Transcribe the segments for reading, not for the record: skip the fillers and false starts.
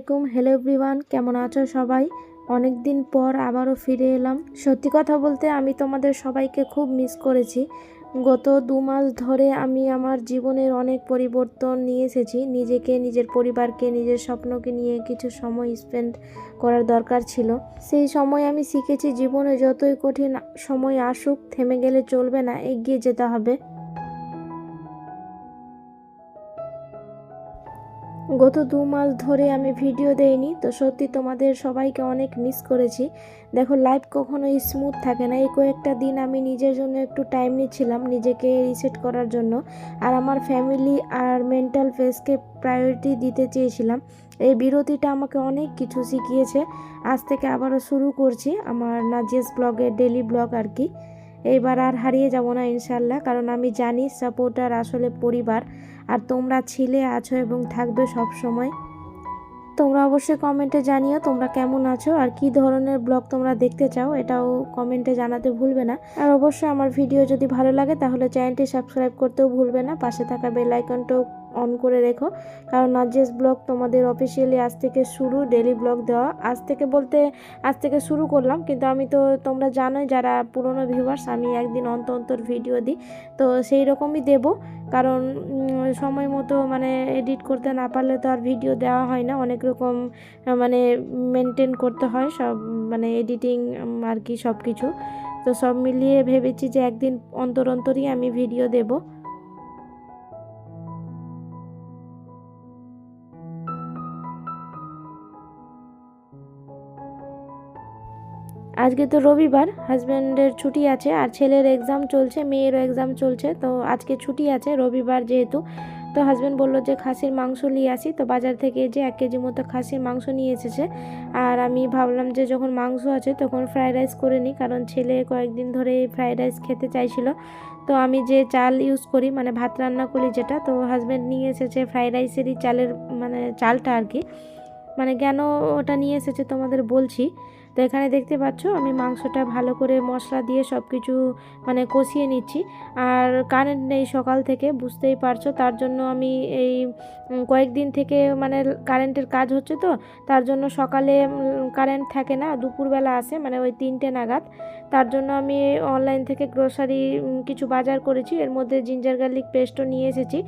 আলাইকুম। Hello everyone, কেমন আছো সবাই? অনেক দিন পর আবারও ফিরে এলাম। সত্যি কথা বলতে আমি তোমাদের সবাইকে খুব মিস করেছি। গত 2 মাস ধরে আমি আমার জীবনের অনেক পরিবর্তন নিয়ে এসেছি। নিজেকে, নিজের পরিবারকে, নিজের স্বপ্নকে নিয়ে কিছু সময় স্পেন্ড করার দরকার ছিল। সেই সময় আমি শিখেছি জীবনে যতই কঠিন সময় আসুক থেমে গেলে চলবে না, এগিয়ে যেতে হবে। গত 2 মাস ধরে আমি ভিডিও দেইনি, তো সত্যি তোমাদের সবাইকে অনেক মিস করেছি। দেখো, লাইফ কখনোই স্মুথ থাকে না। এই কয়েকটা দিন আমি নিজের জন্য একটু টাইম নিচ্ছিলাম, নিজেকে রিসেট করার জন্য, আর আমার ফ্যামিলি আর মেন্টাল পেসকে প্রায়োরিটি দিতে চেয়েছিলাম। এই বিরতিটা আমাকে অনেক কিছু শিখিয়েছে। আজ থেকে আবারও শুরু করছি আমার নাজিয়াস ব্লগের ডেলি ব্লগ আর কি। এইবার আর হারিয়ে যাব না ইনশাল্লাহ, কারণ আমি জানি সাপোর্টার আসলে পরিবার, আর তোমরা ছিলে, আছো এবং থাকবে সব সময়। তোমরা অবশ্যই কমেন্টে জানিও তোমরা কেমন আছো আর কি ধরনের ব্লগ তোমরা দেখতে চাও, এটাও কমেন্টে জানাতে ভুলবে না। আর অবশ্যই আমার ভিডিও যদি ভালো লাগে তাহলে চ্যানেলটি সাবস্ক্রাইব করতেও ভুলবে না, পাশে থাকা বেল আইকনটাও অন করে রেখো, কারণ নাজিয়াস ব্লগ তোমাদের অফিসিয়ালি আজ থেকে শুরু ডেলি ব্লগ দেওয়া। আজ থেকে বলতে আজ থেকে শুরু করলাম, কিন্তু আমি তো তোমরা জানোই যারা পুরনো ভিউয়ার্স, আমি একদিন অন্তর অন্তর ভিডিও দিই, তো সেই রকমই দেব। কারণ সময় মতো মানে এডিট করতে না পারলে তো আর ভিডিও দেওয়া হয় না, অনেক রকম মানে মেনটেন করতে হয় সব, মানে এডিটিং আর কি সব কিছু। তো সব মিলিয়ে ভেবেছি যে একদিন অন্তর অন্তরই আমি ভিডিও দেব। আজকে তো রবিবার, হাজব্যান্ডের ছুটি আছে, আর ছেলের এক্সাম চলছে, মেয়েরও এক্সাম চলছে, তো আজকে ছুটি আছে রবিবার যেহেতু। তো হাজব্যান্ড বললো যে খাসির মাংস নিয়ে আসি, তো বাজার থেকে যে 1 কেজি মতো খাসির মাংস নিয়ে এসেছে। আর আমি ভাবলাম যে যখন মাংস আছে তখন ফ্রাইড রাইস করে নিই, কারণ ছেলে কয়েকদিন ধরে ফ্রাইড রাইস খেতে চাইছিল। তো আমি যে চাল ইউজ করি, মানে ভাত রান্না করি যেটা, তো হাজব্যান্ড নিয়ে এসেছে ফ্রাইড রাইসেরই চালের, মানে চালটা আর কি। মানে কেন ওটা নিয়ে এসেছে তোমাদের বলছি। তো এখানে দেখতে পাচ্ছ আমি মাংসটা ভালো করে মশলা দিয়ে সব কিছু মানে কষিয়ে নিচ্ছি। আর কারেন্ট নেই সকাল থেকে, বুঝতেই পারছো, তার জন্য আমি এই কয়েকদিন থেকে মানে কারেন্টের কাজ হচ্ছে, তো তার জন্য সকালে কারেন্ট থাকে না, দুপুরবেলা আসে, মানে ওই 3টে নাগাদ। তার জন্য আমি অনলাইন থেকে গ্রোসারি কিছু বাজার করেছি, এর মধ্যে জিঞ্জার গার্লিক পেস্টও নিয়ে এসেছি।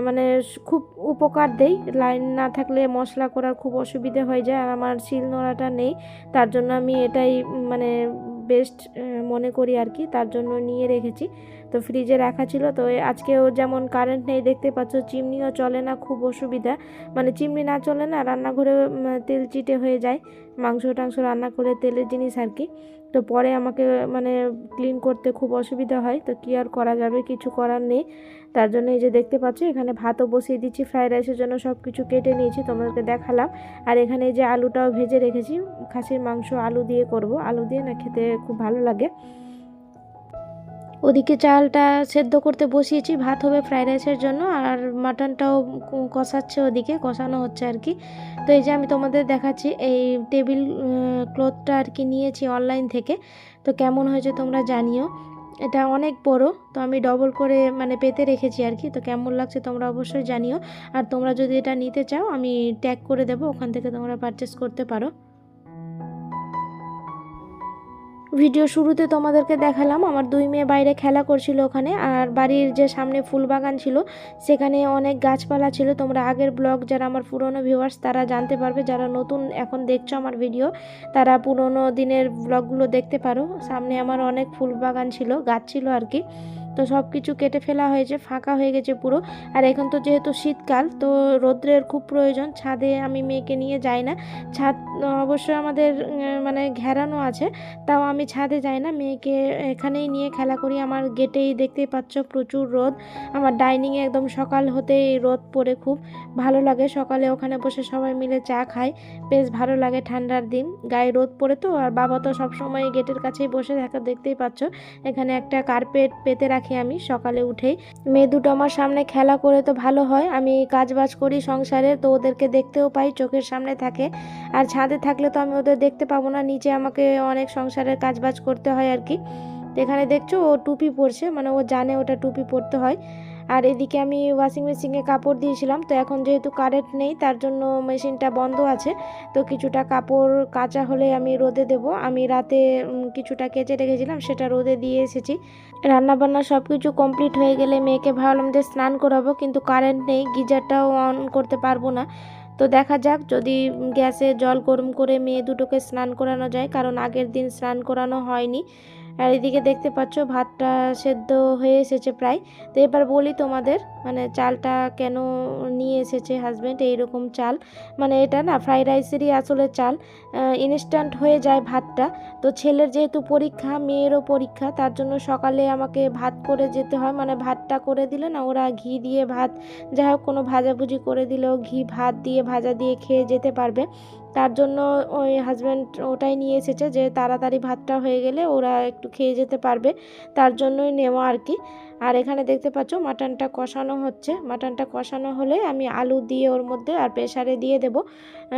মানে খুব উপকার দেয়, লাইন না থাকলে মশলা করার খুব অসুবিধে হয়ে যায়, আর আমার শিলনোড়াটা নেই, তার জন্য আমি এটাই মানে বেস্ট মনে করি আর কি, তার জন্য নিয়ে রেখেছি। তো ফ্রিজে রাখা ছিল, তো আজকেও যেমন কারেন্ট নেই দেখতে পাচ্ছ, চিমনিও চলে না, খুব অসুবিধা। মানে চিমনি না চলে না, রান্নাঘরে তেল চিটে হয়ে যায়, মাংস টাংস রান্না করে তেলের জিনিস আর কি। তো পরে আমাকে মানে ক্লিন করতে খুব অসুবিধা হয়, তো কী আর করা যাবে, কিছু করার নেই। তার জন্য এই যে দেখতে পাচ্ছ এখানে ভাতও বসিয়ে দিচ্ছি, ফ্রাইড রাইসের জন্য সব কিছু কেটে নিয়েছি, তোমাদেরকে দেখালাম। আর এখানে এই যে আলুটাও ভেজে রেখেছি, খাসির মাংস আলু দিয়ে করব, আলু দিয়ে না খেতে খুব ভালো লাগে। ওদিকে চালটা সেদ্ধ করতে বসিয়েছি, ভাত হবে ফ্রাইড রাইসের জন্য, আর মাটনটাও কষাচ্ছে, ওদিকে কষানো হচ্ছে আর কি। তো এই যে আমি তোমাদের দেখাচ্ছি এই টেবিল ক্লথটা আর কি নিয়েছি অনলাইন থেকে, তো কেমন হয়েছে তোমরা জানিও। এটা অনেক বড়, তো আমি ডবল করে মানে পেতে রেখেছি আর কি, তো কেমন লাগছে তোমরা অবশ্যই জানিও। আর তোমরা যদি এটা নিতে চাও আমি ট্যাগ করে দেবো, ওখান থেকে তোমরা পারচেস করতে পারো। ভিডিও শুরুতে তোমাদেরকে দেখালাম আমার 2 মেয়ে বাইরে খেলা করছিল ওখানে, আর বাড়ির যে সামনে ফুল বাগান ছিল সেখানে অনেক গাছপালা ছিল। তোমরা আগের ব্লগ যারা আমার পুরনো ভিউয়ার্স তারা জানতে পারবে, যারা নতুন এখন দেখছো আমার ভিডিও তারা পুরনো দিনের ব্লগগুলো দেখতে পারো। সামনে আমার অনেক ফুল বাগান ছিল, গাছ ছিল আর কি। তো সব কিছু কেটে ফেলা হয়েছে, ফাঁকা হয়ে গেছে পুরো। আর এখন তো যেহেতু শীতকাল, তো রৌদ্রের খুব প্রয়োজন, ছাদে আমি মেয়েকে নিয়ে যাই না। ছাদ অবশ্যই আমাদের মানে ঘেরানো আছে, তাও আমি ছাদে যাই না, মেয়েকে এখানেই নিয়ে খেলা করি। আমার গেটেই দেখতেই পাচ্ছ প্রচুর রোদ, আমার ডাইনিংয়ে একদম সকাল হতেই রোদ পড়ে, খুব ভালো লাগে। সকালে ওখানে বসে সবাই মিলে চা খাই, বেশ ভালো লাগে, ঠান্ডার দিন গায়ে রোদ পড়ে তো। আর বাবা তো সবসময় গেটের কাছেই বসে থাকে, দেখতেই পাচ্ছ এখানে একটা কার্পেট পেতে রাখি আমি সকালে উঠেই। মেয়ে দুটো আমার সামনে খেলা করে তো ভালো হয়, আমি কাজ বাজ করি সংসারে, তো ওদেরকে দেখতেও পাই, চোখের সামনে থাকে। আর ছাদে থাকলে তো আমি ওদের দেখতে পাবো না, নিচে আমাকে অনেক সংসারের কাজ বাজ করতে হয় আর কি। তো এখানে দেখছো ও টুপি পরছে, মানে ও জানে ওটা টুপি পরতে হয়। আর এদিকে আমি ওয়াশিং মেশিনে কাপড় দিয়েছিলাম, তো এখন যেহেতু কারেন্ট নেই তার জন্য মেশিনটা বন্ধ আছে। তো কিছুটা কাপড় কাচা হলে আমি রোদে দেব। আমি রাতে কিছুটা কেচে রেখেছিলাম, সেটা রোদে দিয়ে এসেছি। রান্নাবান্না সব কিছু কমপ্লিট হয়ে গেলে মেয়েকে ভাবলাম যে স্নান করাবো, কিন্তু কারেন্ট নেই, গিজারটাও অন করতে পারবো না। তো দেখা যাক যদি গ্যাসে জল গরম করে মেয়ে দুটোকে স্নান করানো যায়, কারণ আগের দিন স্নান করানো হয়নি। আর এদিকে দেখতে পাচ্ছ ভাতটা সেদ্ধ হয়ে এসেছে প্রায়। তো এবার বলি তোমাদের, মানে চালটা কেন নিয়ে এসেছে হাজব্যান্ড এইরকম চাল, মানে এটা না ফ্রাইড রাইসেরই আসলে চাল, ইনস্ট্যান্ট হয়ে যায় ভাতটা। তো ছেলের যেহেতু পরীক্ষা, মেয়েরও পরীক্ষা, তার জন্য সকালে আমাকে ভাত করে যেতে হয়, মানে ভাতটা করে দিলে না ওরা ঘি দিয়ে ভাত, যাই হোক কোনো ভাজাভুজি করে দিলেও ঘি ভাত দিয়ে ভাজা দিয়ে খেয়ে যেতে পারবে। তার জন্য ওই হাজব্যান্ড ওটাই নিয়ে এসেছে, যে তাড়াতাড়ি ভাতটা হয়ে গেলে ওরা একটু খেয়ে যেতে পারবে, তার জন্যই নেওয়া আর কি। আর এখানে দেখতে পাচ্ছ মাটনটা কষানো হচ্ছে। মাটনটা কষানো হলে আমি আলু দিয়ে ওর মধ্যে আর প্রেসারে দিয়ে দেব।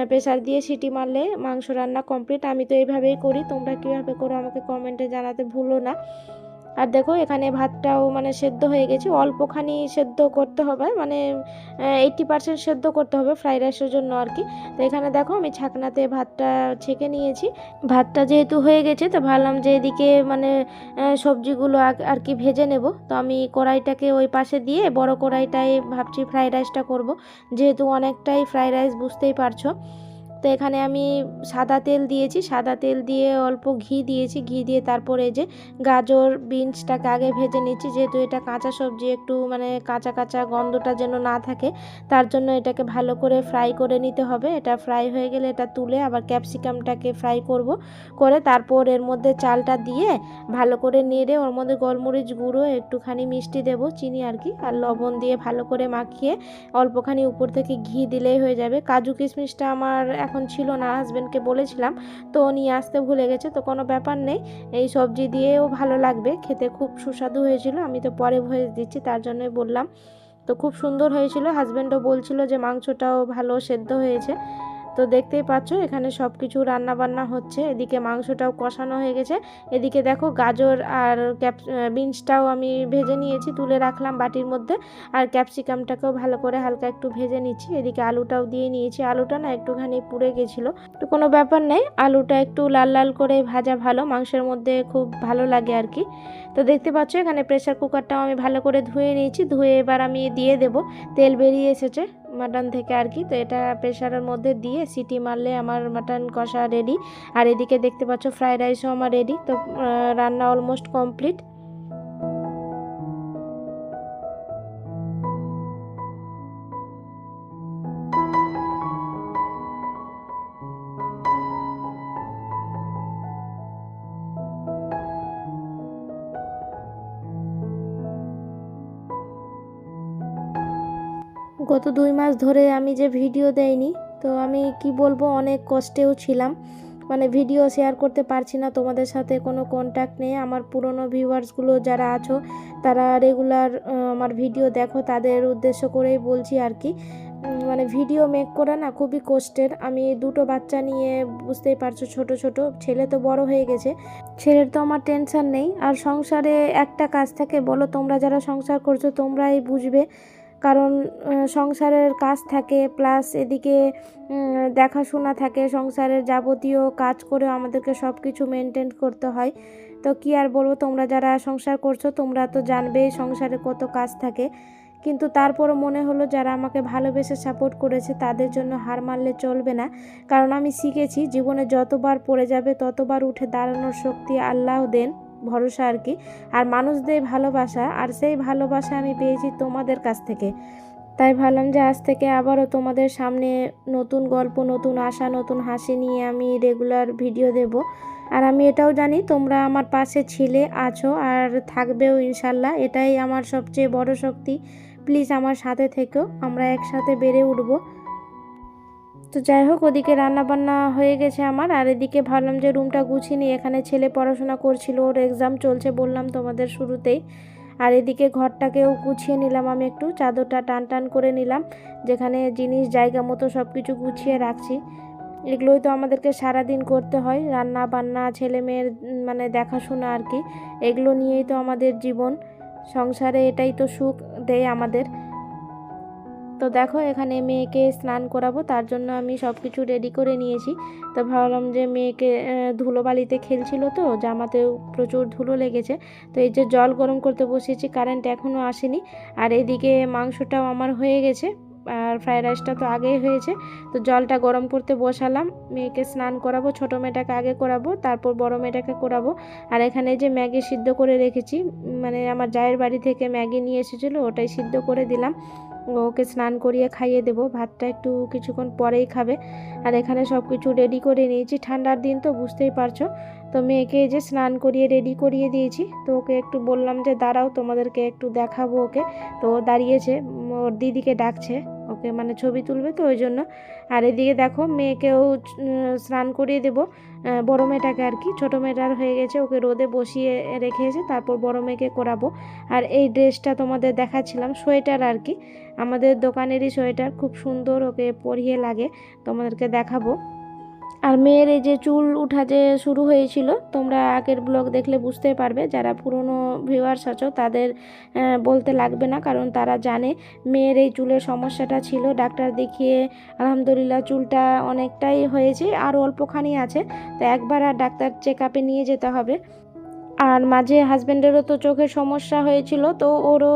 প্রেসার দিয়ে সিটি মারলে মাংস রান্না কমপ্লিট। আমি তো এইভাবেই করি, তোমরা কীভাবে করো আমাকে কমেন্টে জানাতে ভুলো না। আর দেখো এখানে ভাতটাও মানে সেদ্ধ হয়ে গেছে, অল্পখানি সেদ্ধ করতে হবে, মানে 80% সেদ্ধ করতে হবে ফ্রাইড রাইসের জন্য আর কি। তো এখানে দেখো আমি ছাকনাতে ভাতটা ছেঁকে নিয়েছি। ভাতটা যেহেতু হয়ে গেছে তো ভাবলাম যে এদিকে মানে সবজিগুলো আর কি ভেজে নেব। তো আমি কড়াইটাকে ওই পাশে দিয়ে বড় কড়াইটায় ভাবছি ফ্রাইড রাইসটা করব, যেহেতু অনেকটাই ফ্রাইড রাইস বুঝতেই পারছো। তো এখানে আমি সাদা তেল দিয়েছি, সাদা তেল দিয়ে অল্প ঘি দিয়েছি, ঘি দিয়ে তারপরে যে গাজর বিনসটাকে আগে ভেজে নিচ্ছি, যেহেতু এটা কাঁচা সবজি, একটু মানে কাঁচা কাঁচা গন্ধটা যেন না থাকে, তার জন্য এটাকে ভালো করে ফ্রাই করে নিতে হবে। এটা ফ্রাই হয়ে গেলে এটা তুলে আবার ক্যাপসিকামটাকে ফ্রাই করব, করে তারপর এর মধ্যে চালটা দিয়ে ভালো করে নেড়ে ওর মধ্যে গোলমরিচ গুঁড়ো, একটুখানি মিষ্টি দেব, চিনি আর কি, আর লবণ দিয়ে ভালো করে মাখিয়ে অল্পখানি উপর থেকে ঘি দিলেই হয়ে যাবে। কাজু কিশমিশটা আমার এখন ছিল না, হাজব্যান্ডকে বলেছিলাম তো নিয়ে আসতে ভুলে গেছে, তো কোনো ব্যাপার নেই, এই সবজি দিয়েও ভালো লাগবে খেতে, খুব সুস্বাদু হয়েছিল। আমি তো পরে ভয়েস দিচ্ছি তার জন্যই বললাম। তো খুব সুন্দর হয়েছিল, হাজব্যান্ডও বলছিল যে মাংসটাও ভালো সেদ্ধ হয়েছে। তো দেখতেই পাচ্ছ এখানে সব কিছু রান্না বান্না হচ্ছে, এদিকে মাংসটাও কষানো হয়ে গেছে। এদিকে দেখো গাজর আর বিনসটাও আমি ভেজে নিয়েছি, তুলে রাখলাম বাটির মধ্যে, আর ক্যাপসিকামটাকেও ভালো করে হালকা একটু ভেজে নিচ্ছি। এদিকে আলুটাও দিয়ে নিয়েছি, আলুটা না একটুখানি পুড়ে গেছিলো, তো কোনো ব্যাপার নেই, আলুটা একটু লাল লাল করে ভাজা ভালো, মাংসের মধ্যে খুব ভালো লাগে আর কি। তো দেখতে পাচ্ছ এখানে প্রেসার কুকারটাও আমি ভালো করে ধুয়ে নিয়েছি, ধুয়ে এবার আমি দিয়ে দেব, তেল বেরিয়ে এসেছে মাটন থেকে আর কি। তো এটা প্রেসারের মধ্যে দিয়ে সিটি মারলে আমার মাটন কষা রেডি। আর এদিকে দেখতে পাচ্ছ ফ্রাইড রাইসও আমার রেডি। তো রান্না অলমোস্ট কমপ্লিট। গত 2 মাস ধরে আমি যে ভিডিও দেইনি, তো আমি কি বলবো, অনেক কষ্টেও ছিলাম, মানে ভিডিও শেয়ার করতে পারছি না, তোমাদের সাথে কোনো কন্ট্যাক্ট নেই। আমার পুরনো ভিউয়ার্সগুলো যারা আছো তারা রেগুলার আমার ভিডিও দেখো, তাদের উদ্দেশ্য করেই বলছি আর কি। মানে ভিডিও মেক করা না খুবই কষ্টের। আমি দুটো বাচ্চা নিয়ে, বুঝতেই পারছো, ছোট ছোট, ছেলে তো বড় হয়ে গেছে, ছেলের তো আমার টেনশন নেই। আর সংসারে একটা কাজ থাকে, বলো তোমরা যারা সংসার করছো তোমরাই বুঝবে, কারণ সংসারের কাজ থাকে, প্লাস এদিকে দেখাশোনা থাকে, সংসারের যাবতীয় কাজ করেও আমাদেরকে সব কিছু মেনটেন করতে হয়। তো কি আর বলবো, তোমরা যারা সংসার করছো তোমরা তো জানবেই সংসারে কত কাজ থাকে। কিন্তু তারপরও মনে হলো যারা আমাকে ভালোবেসে সাপোর্ট করেছে তাদের জন্য হার মানলে চলবে না, কারণ আমি শিখেছি জীবনে যতবার পড়ে যাবে ততবার উঠে দাঁড়ানোর শক্তি আল্লাহ দেন, ভরসা আর কি, আর মানুষদের ভালোবাসা, আর সেই ভালোবাসা আমি পেয়েছি তোমাদের কাছ থেকে। তাই ভাবলাম যে আজ থেকে আবারও তোমাদের সামনে নতুন গল্প, নতুন আশা, নতুন হাসি নিয়ে আমি রেগুলার ভিডিও দেব। আর আমি এটাও জানি তোমরা আমার পাশে ছিলে, আছো, আর থাকবেও ইনশাল্লাহ, এটাই আমার সবচেয়ে বড় শক্তি। প্লিজ আমার সাথে থেকো, আমরা একসাথে বেড়ে উঠবো। তো যাই হোক, ওদিকে রান্না বান্না হয়ে গেছে আমার, আর এদিকে ভাবলাম যে রুমটা গুছিয়ে নিই। এখানে ছেলে পড়াশোনা করছিল, ওর এক্সাম চলছে বললাম তোমাদের শুরুতেই। আর এদিকে ঘরটাকেও গুছিয়ে নিলাম, আমি একটু চাদরটা টান টান করে নিলাম, যেখানে জিনিস জায়গা মতো সব কিছু গুছিয়ে রাখছি। এগুলোই তো আমাদেরকে সারাদিন করতে হয়, রান্না বান্না, ছেলে মেয়ের মানে দেখাশোনা আর কি, এগুলো নিয়েই তো আমাদের জীবন। সংসারে এটাই তো সুখ, দেয় আমাদের। তো দেখো এখানে মেয়েকে স্নান করাবো, তার জন্য আমি সব কিছু রেডি করে নিয়েছি। তো ভাবলাম যে মেয়েকে ধুলোবালিতে খেলছিল তো জামাতেও প্রচুর ধুলো লেগেছে। তো এই যে জল গরম করতে বসিয়েছি, কারেন্ট এখনও আসেনি। আর এদিকে মাংসটাও আমার হয়ে গেছে, আর ফ্রাইড রাইসটা তো আগেই হয়েছে। তো জলটা গরম করতে বসালাম, মেয়েকে স্নান করাবো। ছোটো মেয়েটাকে আগে করাবো, তারপর বড় মেয়েটাকে করাবো। আর এখানে যে ম্যাগি সিদ্ধ করে রেখেছি, মানে আমার জায়ের বাড়ি থেকে ম্যাগি নিয়ে এসেছিলো, ওটাই সিদ্ধ করে দিলাম। ওকে স্নান করিয়ে খাইয়ে দেবো, ভাতটা একটু কিছুক্ষণ পরেই খাবে। আর এখানে সব কিছু রেডি করে নিয়েছি, ঠান্ডার দিন তো বুঝতেই পারছো। তো মেয়েকে যে স্নান করিয়ে রেডি করিয়ে দিয়েছি। তো ওকে একটু বললাম যে দাঁড়াও, তোমাদেরকে একটু দেখাবো ওকে। তো ও দাঁড়িয়েছে, ওর দিদিকে ডাকছে, ওকে মানে ছবি তুলবে তো ওই জন্য। আর এদিকে দেখো মেয়েকেও স্নান করিয়ে দেবো, বড় মেয়েটাকে আর কি। ছোটো মেয়েটার হয়ে গেছে, ওকে রোদে বসিয়ে রেখেছে, তারপর বড় মেয়েকে করাবো। আর এই ড্রেসটা তোমাদের দেখাচ্ছিলাম, সোয়েটার আর কি, আমাদের দোকানেরই সোয়েটার, খুব সুন্দর, ওকে পরিয়ে লাগে, তোমাদেরকে দেখাবো। আর মেয়ের এই যে চুল উঠা যে শুরু হয়েছিল, তোমরা আগের ব্লগ দেখলে বুঝতে পারবে, যারা পুরনো ভিউয়ার্স আছো তাদের বলতে লাগবে না, কারণ তারা জানে মেয়ের এই চুলের সমস্যাটা ছিল। ডাক্তার দেখিয়ে আলহামদুলিল্লাহ চুলটা অনেকটাই হয়েছে, আর অল্পখানি আছে। তো একবার আর ডাক্তার চেক আপে নিয়ে যেতে হবে। আর মাঝে হাজব্যান্ডেরও তো চোখের সমস্যা হয়েছিল, তো ওরও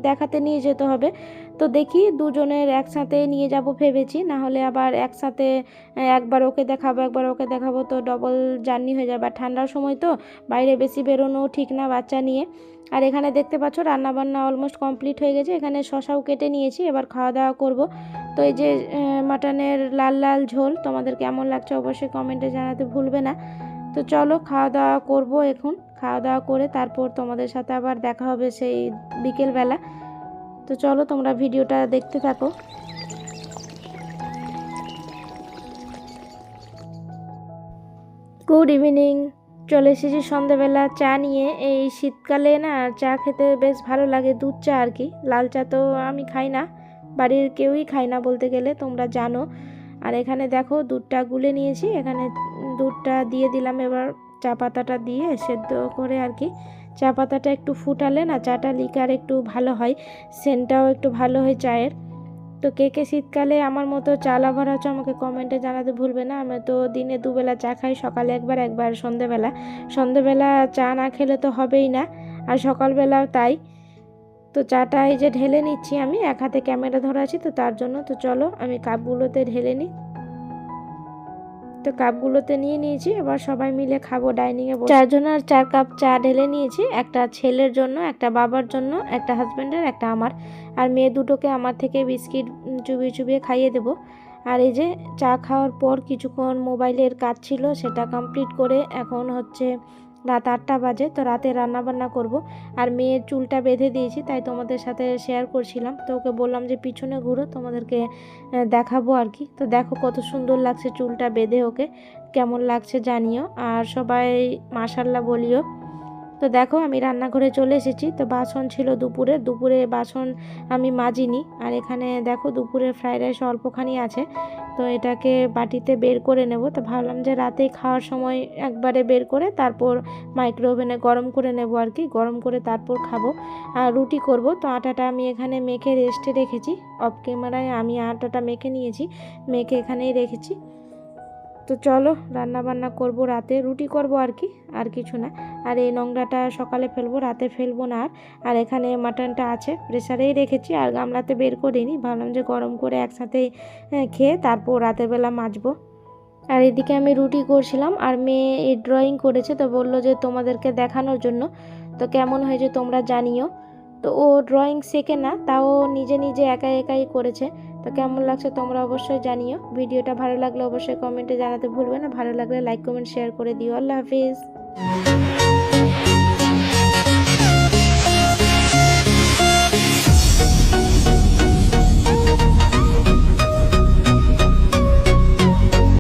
দেখাতে নিয়ে যেতে হবে। তো দেখি দুজনের একসাথে নিয়ে যাব ভেবেছি, না হলে আবার একসাথে একবার ওকে দেখাবো একবার ওকে দেখাবো, তো ডবল জার্নি হয়ে যাবে। আর ঠান্ডার সময় তো বাইরে বেশি বেরোনো ঠিক না বাচ্চা নিয়ে। আর এখানে দেখতে পাচ্ছ রান্নাবান্না অলমোস্ট কমপ্লিট হয়ে গেছে, এখানে শশাও কেটে নিয়েছি, এবার খাওয়া দাওয়া করব। তো এই যে মাটনের লাল লাল ঝোল, তোমাদের কেমন লাগছে অবশ্যই কমেন্টে জানাতে ভুলবে না। তো চলো খাওয়া দাওয়া করবো, এখন খাওয়া দাওয়া করে তারপর তোমাদের সাথে আবার দেখা হবে সেই বিকেলবেলা। তো চলো তোমরা ভিডিওটা দেখতে থাকো। গুড ইভিনিং, চলে এসেছি সন্ধ্যাবেলা চা নিয়ে। এই শীতকালে না চা খেতে বেশ ভালো লাগে, দুধ চা আর কি। লাল চা তো আমি খাই না, বাড়ির কেউই খায় না বলতে গেলে, তোমরা জানো। আর এখানে দেখো দুধটা গুলে নিয়েছি, এখানে দুধটা দিয়ে দিলাম, এবার চা পাতাটা দিয়ে সেদ্ধ করে আর কি। চা পাতাটা একটু ফুটালে না চাটা লিকার একটু ভালো হয়, সেন্টটাও একটু ভালো হয় চায়ের। তো কে কে শীতকালে আমার মতো চা লাভার আছো আমাকে কমেন্টে জানাতে ভুলবে না। আমি তো দিনে দুবেলা চা খাই, সকালে একবার একবার সন্ধেবেলা। সন্ধেবেলা চা না খেলে তো হবেই না, আর সকালবেলাও তাই। তো চাটা এই যে ঢেলে নিচ্ছি, আমি এক হাতে ক্যামেরা ধরা আছি তো তার জন্য। তো চলো আমি কাপগুলোতে ঢেলে নিই। তো কাপগুলোতে নিয়ে নিয়েছি, এবার সবাই মিলে খাবো ডাইনিংয়ে বসে। 4 জনের 4 কাপ চা ঢেলে নিয়েছি, একটা ছেলের জন্য, একটা বাবার জন্য, একটা হাজব্যান্ডের, একটা আমার। আর মেয়ে দুটোকে আমার থেকে বিস্কিট চুবিয়ে চুবিয়ে খাইয়ে দেবো। আর এই যে চা খাওয়ার পর কিছুক্ষণ মোবাইলের কাজ ছিল, সেটা কমপ্লিট করে এখন হচ্ছে রাত 8টা বাজে। তো রাতে রান্না বান্না করব। আর মেয়ের চুলটা বেঁধে দিয়েছি, তাই তোমাদের সাথে শেয়ার করছিলাম। তো ওকে বললাম যে পিছনে ঘুরো, তোমাদেরকে দেখাবো আর কি। তো দেখো কত সুন্দর লাগছে চুলটা বেঁধে, ওকে কেমন লাগছে জানিও, আর সবাই মাশাল্লাহ বলিও। তো দেখো আমি রান্নাঘরে চলে এসেছি। তো বাসন ছিল দুপুরে বাসন আমি মাজিনি। আর এখানে দেখো দুপুরে ফ্রাইড রাইস অল্পখানি আছে, তো এটাকে বাটিতে বের করে নেব। তো ভাবলাম যে রাতেই খাওয়ার সময় একবারে বের করে তারপর মাইক্রো ওভেনে গরম করে নেব আর কি, গরম করে তারপর খাবো। আর রুটি করব। তো আটাটা আমি এখানে মেখে রেস্টে রেখেছি, অফ ক্যামেরায় আমি আটাটা মেখে নিয়েছি, মেখে এখানেই রেখেছি। তো চলো রান্না বান্না করব, রাতে রুটি করব আর কি, আর কিছু না। আর এই নোংরাটা সকালে ফেলবো, রাতে ফেলবো না। আর এখানে মাটনটা আছে, প্রেসারেই রেখেছি, আর গামলাতে বের করিনি, ভাবলাম যে গরম করে একসাথে খেয়ে তারপর রাতের বেলা মাজবো। আর এদিকে আমি রুটি করছিলাম, আর মেয়ে এই ড্রয়িং করেছে, তো বললো যে তোমাদেরকে দেখানোর জন্য। তো কেমন হয়েছে তোমরা জানিও। তো ও ড্রয়িং শেখে না, তাও নিজে নিজে একাই একাই করেছে। তো কেমন লাগছে তোমরা অবশ্যই জানিও। ভিডিওটা ভালো লাগলে অবশ্যই কমেন্টে জানাতে ভুলবে না, ভালো লাগলে লাইক কমেন্ট শেয়ার করে দিও। আল্লাহ হাফিজ।